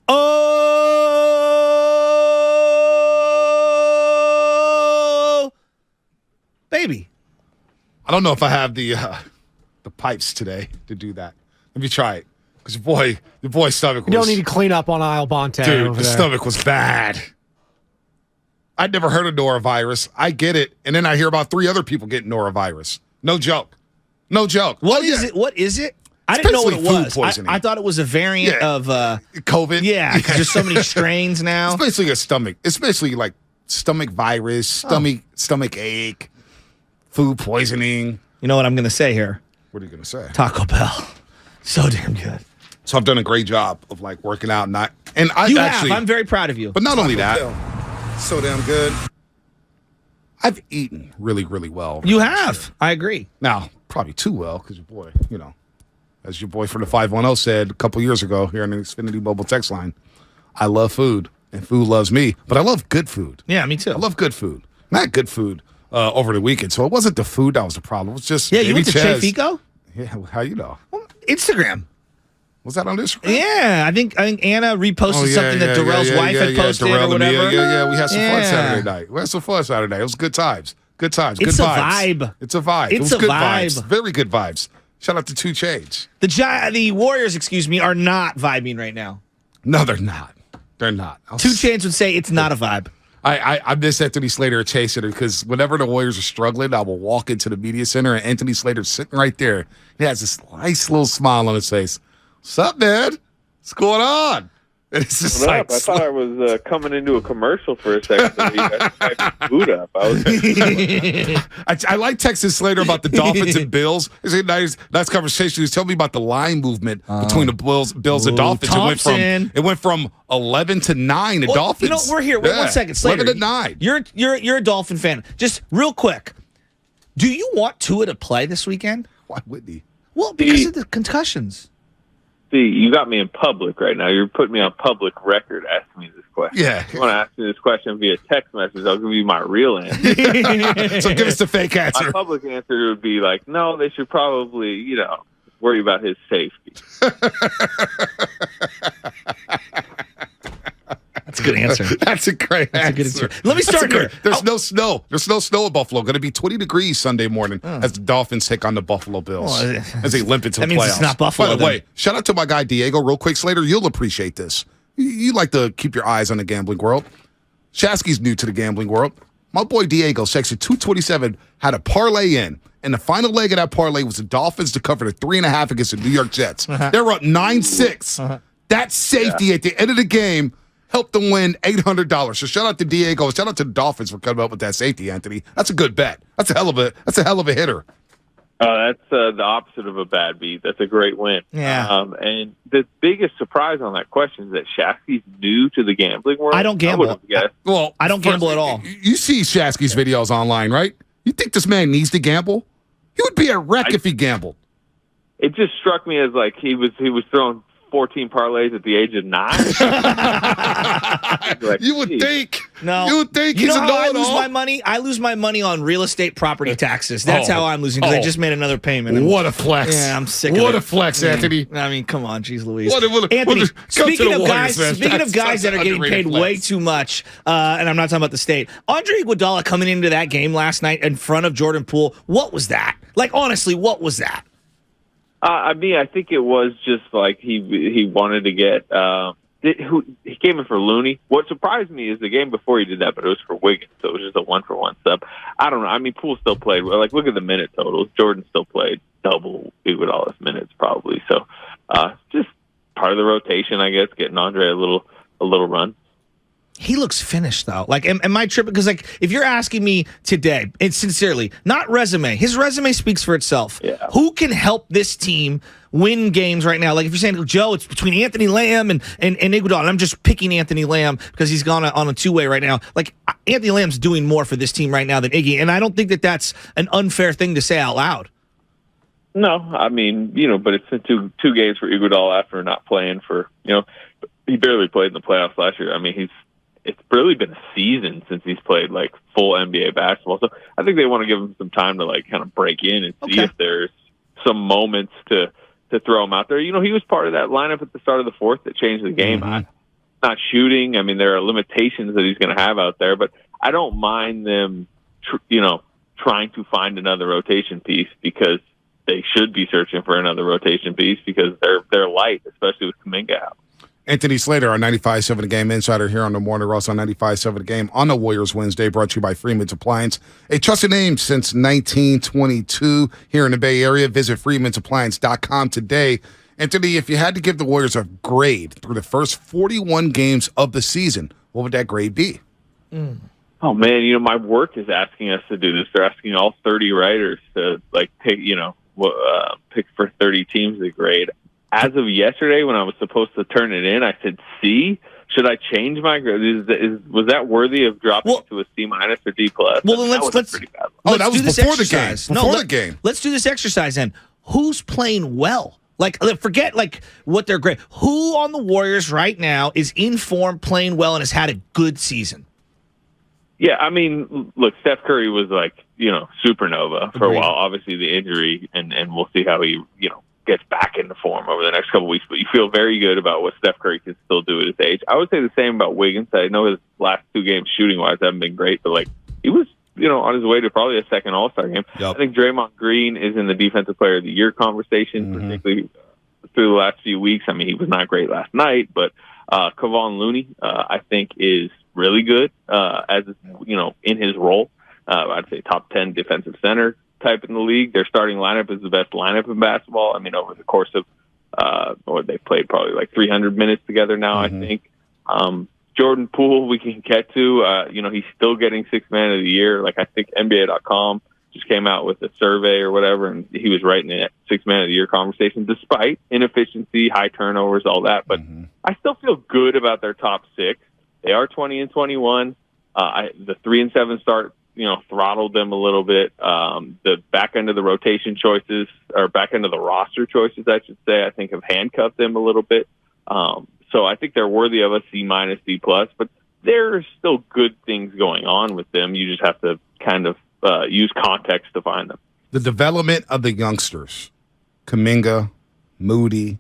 Oh, baby. I don't know if I have the pipes today to do that. Let me try it. Because your boy's stomach was... You don't need to clean up on Isle Bonte. Dude, the stomach was bad. I'd never heard of norovirus. I get it. And then I hear about 3 other people getting norovirus. No joke. No joke. What is it? What is it? I didn't know what it was. Poisoning. I thought it was a variant of COVID. Yeah, because there's so many strains now. It's basically a stomach. It's basically like stomach virus, stomach ache, food poisoning. You know what I'm going to say here? What are you going to say? Taco Bell. So damn good. So I've done a great job of like working out, I'm very proud of you. But not only that, so damn good. I've eaten really, really well. You have. I agree. Now, probably too well because your boy, as your boy from the 510 said a couple years ago here on the Xfinity Mobile text line, I love food and food loves me, but I love good food. Yeah, me too. I love good food. Not good food over the weekend. So it wasn't the food that was the problem. It was just you went to Che Fico? Yeah, how you know? Well, Instagram. Was that on Instagram? Yeah, I think Anna reposted something that Darrell's wife had posted or whatever. Yeah. We had some fun Saturday night. It was good times. Good times. Good vibes. It's a vibe. It was good vibes. Very good vibes. Shout out to 2 Chainz. The Warriors, are not vibing right now. No, they're not. They're not. 2 Chainz would say it's not a vibe. I miss Anthony Slater at Chase Center because whenever the Warriors are struggling, I will walk into the media center and Anthony Slater's sitting right there. He has this nice little smile on his face. What's up, man? What's going on? And it's just I thought I was coming into a commercial for a second. Food up. I like texting Slater about the Dolphins and Bills. It's a nice conversation. He was telling me about the line movement between the Bills and Dolphins. It went from 11 to 9. The Dolphins. We're here. Wait 1 second, Slater. 11 to 9. You're a Dolphin fan. Just real quick, do you want Tua to play this weekend? Why wouldn't he? Well, because of the concussions. See, you got me in public right now. You're putting me on public record asking me this question. Yeah. If you want to ask me this question via text message, I'll give you my real answer. So give us the fake answer. My public answer would be like, no, they should probably, worry about his safety. That's a good answer. That's a great answer. Let me start here. There's no snow. There's no snow in Buffalo. Going to be 20 degrees Sunday morning as the Dolphins take on the Buffalo Bills as they limp into the playoffs. That means it's not Buffalo. By the way, shout out to my guy Diego real quick. Slater, you'll appreciate this. You like to keep your eyes on the gambling world. Shasky's new to the gambling world. My boy Diego, section 227, had a parlay in. And the final leg of that parlay was the Dolphins to cover the 3.5 against the New York Jets. They were up 9-6. That safety at the end of the game helped them win $800. So shout out to Diego. Shout out to the Dolphins for coming up with that safety, Anthony. That's a good bet. That's a hell of a hitter. That's the opposite of a bad beat. That's a great win. Yeah. And the biggest surprise on that question is that Shasky's new to the gambling world. I don't gamble. I don't gamble at all. You see Shasky's videos online, right? You think this man needs to gamble? He would be a wreck if he gambled. It just struck me as like he was throwing 14 parlays at the age of 9. You would think. No. You would think he's a know how I know-it-all. lose my money? I lose my money on real estate property taxes. That's how I'm losing because I just made another payment. What a flex. Yeah, I'm sick of it. What a flex, Anthony. I mean, come on, geez Louise. Anthony, speaking of guys that are getting paid way too much, and I'm not talking about the state, Andre Iguodala coming into that game last night in front of Jordan Poole, what was that? Like, honestly, what was that? I think it was just like he wanted to get he came in for Looney. What surprised me is the game before he did that, but it was for Wiggins, so it was just a 1-for-1 sub. I don't know. I mean, Poole still played. Like, look at the minute totals. Jordan still played double Iguodala's minutes probably. So just part of the rotation, I guess, getting Andre a little run. He looks finished, though. Like, am I tripping? Because, like, if you're asking me today, and sincerely, not resume. His resume speaks for itself. Yeah. Who can help this team win games right now? Like, if you're saying, Joe, it's between Anthony Lamb and Iguodala, and I'm just picking Anthony Lamb because he's gone on a two-way right now. Like, Anthony Lamb's doing more for this team right now than Iggy, and I don't think that that's an unfair thing to say out loud. No, I mean, but it's been two games for Iguodala after not playing for, he barely played in the playoffs last year. I mean, it's really been a season since he's played like full NBA basketball. So I think they want to give him some time to like kind of break in and see if there's some moments to throw him out there. He was part of that lineup at the start of the fourth that changed the game. Mm-hmm. not shooting. I mean, there are limitations that he's going to have out there, but I don't mind them, trying to find another rotation piece, because they should be searching for another rotation piece because they're light, especially with Kuminga out. Anthony Slater, our 95.7 The Game insider here on the Morning Rush on 95.7 The Game on the Warriors Wednesday, brought to you by Freeman's Appliance, a trusted name since 1922 here in the Bay Area. Visit freemansappliance.com today. Anthony, if you had to give the Warriors a grade through the first 41 games of the season, what would that grade be? Oh man, my work is asking us to do this. They're asking all 30 writers to pick for 30 teams to grade. As of yesterday, when I was supposed to turn it in, I said C. Should I change my grade? Was that worthy of dropping to a C- or D+? Well, then let's pretty bad. Oh, that was before the game. The game. Let's do this exercise then. Who's playing well? Forget what they're great. Who on the Warriors right now is in form, playing well, and has had a good season? Yeah, I mean, look, Steph Curry was supernova for a while. Obviously, the injury, and we'll see how he gets back into form over the next couple weeks. But you feel very good about what Steph Curry can still do at his age. I would say the same about Wiggins. I know his last 2 games shooting wise haven't been great, but he was on his way to probably a second All-Star game. Yep. I think Draymond Green is in the Defensive Player of the Year conversation, particularly through the last few weeks. I mean, he was not great last night, but Kevon Looney, I think, is really good as in his role. I'd say top 10 defensive center type in the league. Their starting lineup is the best lineup in basketball. I mean, over the course of they've played probably 300 minutes together now, I think. Jordan Poole, we can get to. He's still getting 6th man of the year. I think NBA.com just came out with a survey or whatever, and he was right in the 6th man of the year conversation, despite inefficiency, high turnovers, all that. But I still feel good about their top 6. They are 20-21. The 3-7 start, throttled them a little bit. The back end of the rotation choices, or back end of the roster choices, I should say, I think have handcuffed them a little bit. So I think they're worthy of a C-, D+, but there are still good things going on with them. You just have to kind of use context to find them. The development of the youngsters, Kuminga, Moody,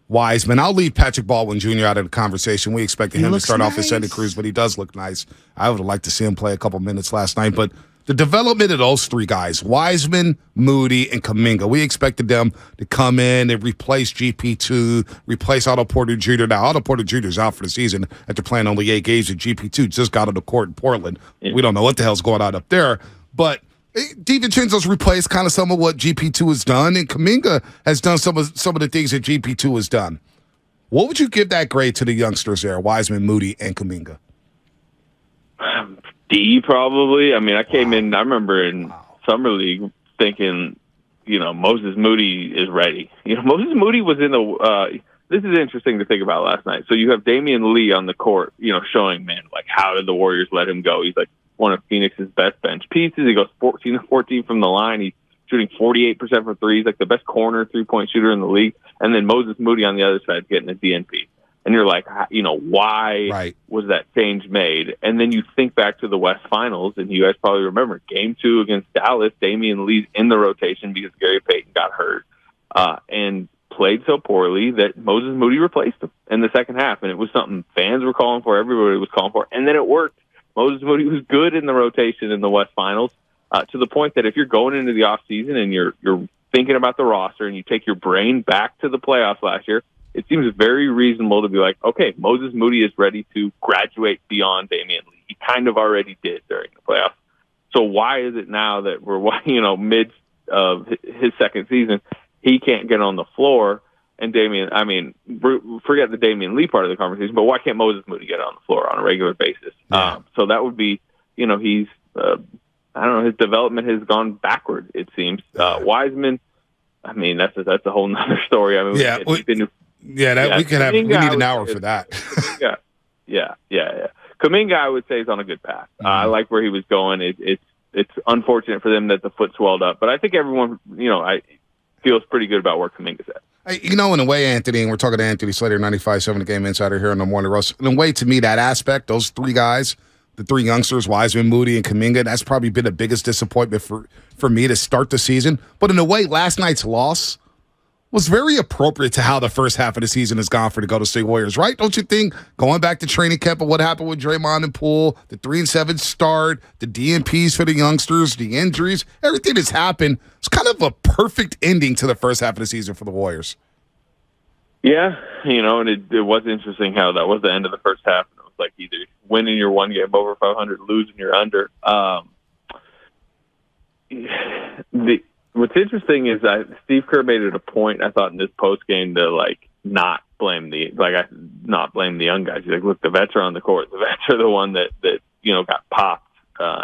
Wiseman. I'll leave Patrick Baldwin Jr. out of the conversation. We expected him to start off at Santa Cruz, but he does look nice. I would have liked to see him play a couple minutes last night, but the development of those 3 guys, Wiseman, Moody, and Kuminga, we expected them to come in and replace GP2, replace Otto Porter Jr. Now, Otto Porter Jr. is out for the season after playing only 8 games, and GP2 just got on the court in Portland. Yeah. We don't know what the hell's going on up there, but DiVincenzo's replaced kind of some of what GP2 has done, and Kuminga has done some of the things that GP2 has done. What would you give that grade to the youngsters there, Wiseman, Moody, and Kuminga? D, probably. I mean, I came in, I remember in Summer League thinking, Moses Moody is ready. Moses Moody was in the this is interesting to think about last night. So you have Damian Lee on the court, showing, how did the Warriors let him go? He's one of Phoenix's best bench pieces. He goes 14-14 from the line. He's shooting 48% from threes, the best corner 3-point shooter in the league. And then Moses Moody on the other side getting a DNP. And you're why was that change made? And then you think back to the West Finals, and you guys probably remember Game 2 against Dallas, Damian Lee's in the rotation because Gary Payton got hurt and played so poorly that Moses Moody replaced him in the second half. And it was something fans were calling for, everybody was calling for, and then it worked. Moses Moody was good in the rotation in the West Finals to the point that if you're going into the offseason and you're thinking about the roster and you take your brain back to the playoffs last year, it seems very reasonable to be okay, Moses Moody is ready to graduate beyond Damian Lee. He kind of already did during the playoffs. So why is it now that we're, mid of his second season, he can't get on the floor? And forget the Damian Lee part of the conversation, but why can't Moses Moody get on the floor on a regular basis? Yeah. So that would be, he's, his development has gone backward, it seems. Wiseman, that's a whole nother story. We need an hour for that. Yeah. Kuminga, I would say, is on a good path. I like where he was going. It's unfortunate for them that the foot swelled up, but I think everyone, feels pretty good about where Kuminga's at. In a way, Anthony, and we're talking to Anthony Slater, 95.7 The Game insider here on the Morning Rush. In a way, to me, that aspect, those 3 guys, the 3 youngsters, Wiseman, Moody, and Kuminga, that's probably been the biggest disappointment for me to start the season. But in a way, last night's loss was very appropriate to how the first half of the season has gone for the Golden State Warriors, right? Don't you think? Going back to training camp and what happened with Draymond and Poole, the 3-7 start, the DNPs for the youngsters, the injuries, everything that's happened. It's kind of a perfect ending to the first half of the season for the Warriors. Yeah, and it was interesting how that was the end of the first half. And it was like either winning your one game over 500, losing your under. What's interesting is Steve Kerr made it a point, I thought, in this post game to not blame the young guys. He's like, look, the vets are on the court. The vets are the one that got popped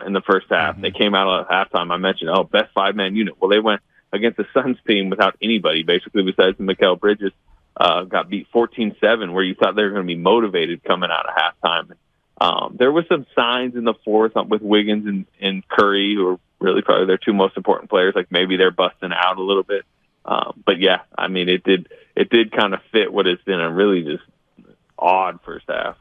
in the first half. Mm-hmm. They came out at halftime. I mentioned, best 5-man unit. Well, they went against the Suns team without anybody, basically, besides Mikal Bridges. Got beat 14-7, where you thought they were going to be motivated coming out of halftime. There was some signs in the fourth with Wiggins and Curry, who are really probably their two most important players. Like maybe they're busting out a little bit. But yeah, I mean, it did kind of fit what has been a really just odd first half.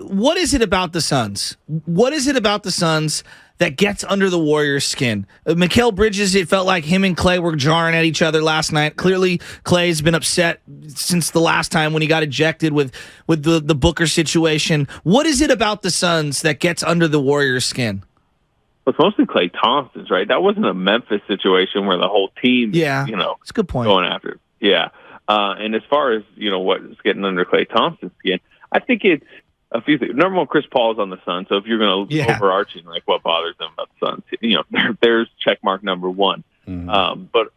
What is it about the Suns? What is it about the Suns that gets under the Warriors' skin? Mikal Bridges, it felt like him and Clay were jarring at each other last night. Clearly, Clay's been upset since the last time when he got ejected with the Booker situation. What is it about the Suns that gets under the Warriors' skin? Well, it's mostly Klay Thompson's, right? That wasn't a Memphis situation where the whole team, it's a good point. Going after it. Yeah. And as far as, what's getting under Klay Thompson's skin, I think it's a few things. Number one, Chris Paul's on the Suns, so if you're going to overarching, what bothers them about the Suns, there's check mark number one. Mm-hmm. But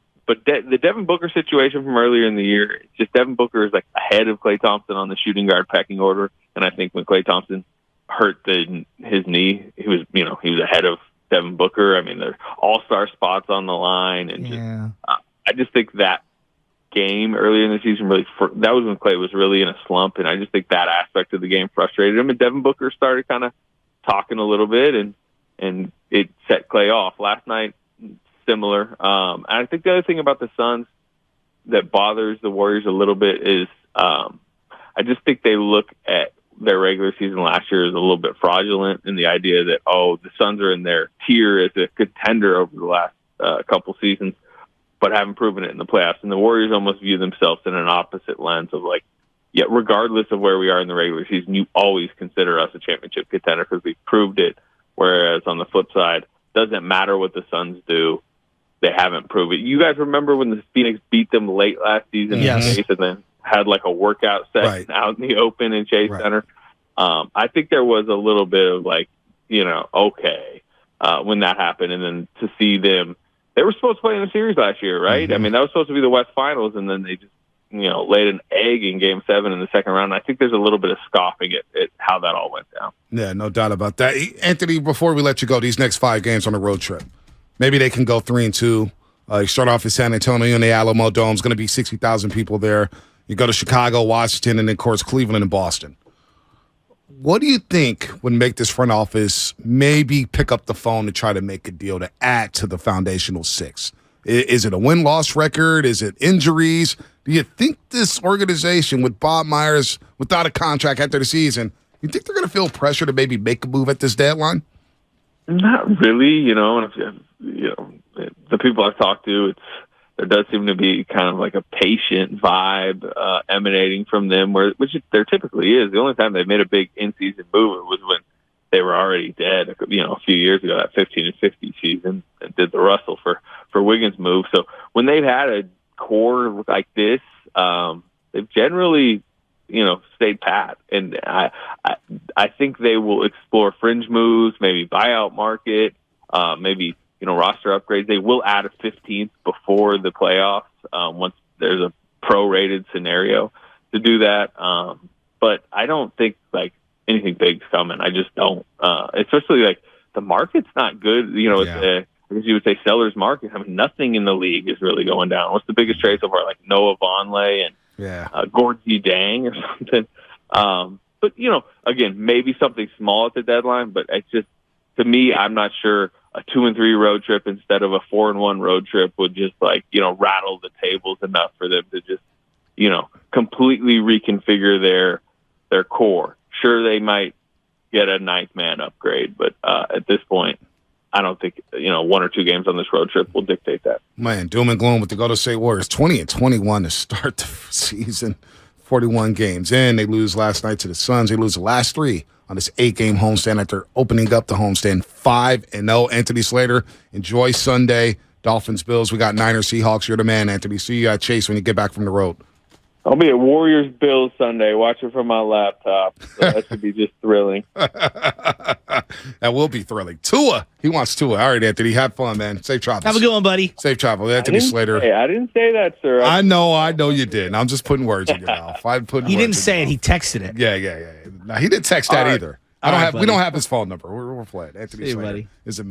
the Devin Booker situation from earlier in the year, it's just Devin Booker is ahead of Klay Thompson on the shooting guard pecking order, and I think when Klay Thompson hurt his knee, he was ahead of Devin Booker. I mean, there's all-star spots on the line, and I just think that game earlier in the season that was when Klay was really in a slump, and I just think that aspect of the game frustrated him. And Devin Booker started kind of talking a little bit, and it set Klay off. Last night, similar. And I think the other thing about the Suns that bothers the Warriors a little bit is I just think they look at their regular season last year as a little bit fraudulent in the idea that, the Suns are in their tier as a contender over the last couple seasons, but haven't proven it in the playoffs. And the Warriors almost view themselves in an opposite lens of regardless of where we are in the regular season, you always consider us a championship contender because we've proved it. Whereas on the flip side, doesn't matter what the Suns do, they haven't proved it. You guys remember when the Phoenix beat them late last season and then had a workout session out in the open in Chase Center? I think there was a little bit of when that happened, and then to see them, they were supposed to play in a series last year, right? Mm-hmm. I mean, that was supposed to be the West Finals, and then they just laid an egg in Game 7 in the second round. I think there's a little bit of scoffing at how that all went down. Yeah, no doubt about that. Anthony, before we let you go, these next 5 games on the road trip, maybe they can go 3-2. You start off in San Antonio in the Alamo Dome. It's going to be 60,000 people there. You go to Chicago, Washington, and then, of course, Cleveland and Boston. What do you think would make this front office maybe pick up the phone to try to make a deal to add to the foundational 6? Is it a win-loss record? Is it injuries? Do you think this organization with Bob Myers without a contract after the season, you think they're going to feel pressure to maybe make a move at this deadline? Not really, and the people I've talked to, there does seem to be kind of a patient vibe emanating from them, which there typically is. The only time they've made a big in-season move was when they were already dead, a few years ago, that 15-50 season, and did the Russell for Wiggins move. So when they've had a core like this, they've generally, stayed pat. And I think they will explore fringe moves, maybe buyout market, maybe roster upgrades. They will add a 15th before the playoffs once there's a prorated scenario to do that. But I don't think anything big's coming. I just don't. Especially the market's not good. I guess you would say seller's market. I mean, nothing in the league is really going down. What's the biggest trade so far? Noah Vonleh and Gorgie Dang or something. But again, maybe something small at the deadline. But it's just, to me, I'm not sure a 2-3 road trip instead of a 4-1 road trip would just rattle the tables enough for them to just completely reconfigure their core. Sure, they might get a 9th man upgrade, but at this point, I don't think 1 or 2 games on this road trip will dictate that. Man, doom and gloom with the Golden State Warriors. 20-21 to start the season. 41 games in. They lose last night to the Suns. They lose the last 3 on this 8-game homestand after opening up the homestand 5-0. Anthony Slater, enjoy Sunday. Dolphins, Bills. We got Niners, Seahawks. You're the man, Anthony. See you at Chase when you get back from the road. I'll be at Warriors Bills Sunday. Watch it from my laptop. So that should be just thrilling. That will be thrilling. Tua. He wants Tua. All right, Anthony. Have fun, man. Safe travels. Have a good one, buddy. Safe travel. Anthony Slater. I didn't say that, sir. I know you did. I'm just putting words in your mouth. He didn't say it. He texted it. Yeah. No, he didn't text that All right. either. All right, we don't buddy. have his phone number. We're flat. Anthony See you, Slater buddy. is a